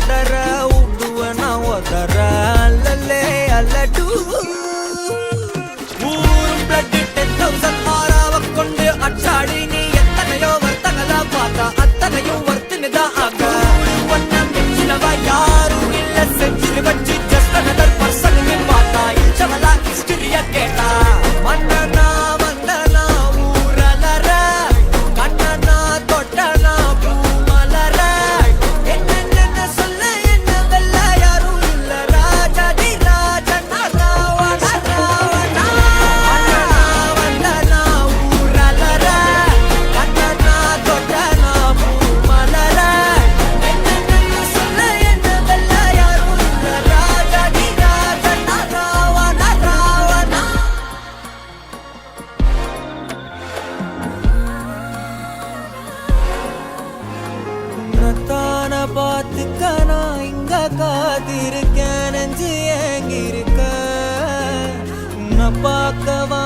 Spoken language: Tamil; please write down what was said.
பதற விடுவனா ஒதற அல்லலே அல்லடு ஊரும் பிளட் 10,000 ஆறாவ கொண்டு அச்சாடி நீ எத்தனையோ வர்த்தகலா பார்த்தா அத்தனையும் வர்த்தினிதான் ஆக ஒன்ன மிஞ்சினவா யாரும் இல்ல செஞ்சிரு வச்சு ஜஸ்ட் அனதர் பர்சனுக்கு பார்த்தா இச்சவலா ஹிஸ்டரிய கேட்டா மன்னனா வந்தனா ஊரலற கண்ணனா தொட்டனா பூமலற என்ன சொல்ல என்ன வெல்ல யாரும் இல்ல ராஜாதி ராஜனா ராவண ராவணா வந்தனா ஊரலற கண்ணனா தொட்டனா பூமலற என்ன சொல்ல என்ன வெல்ல யாரும் இல்ல ராஜாதி ராஜனா ராவண ராவணா உன்னத்தான பார்த்துக்க நான் இங்க காத்திருக்கேன் நெஞ்சு ஏங்கிருக்க உன்னை பார்க்கவா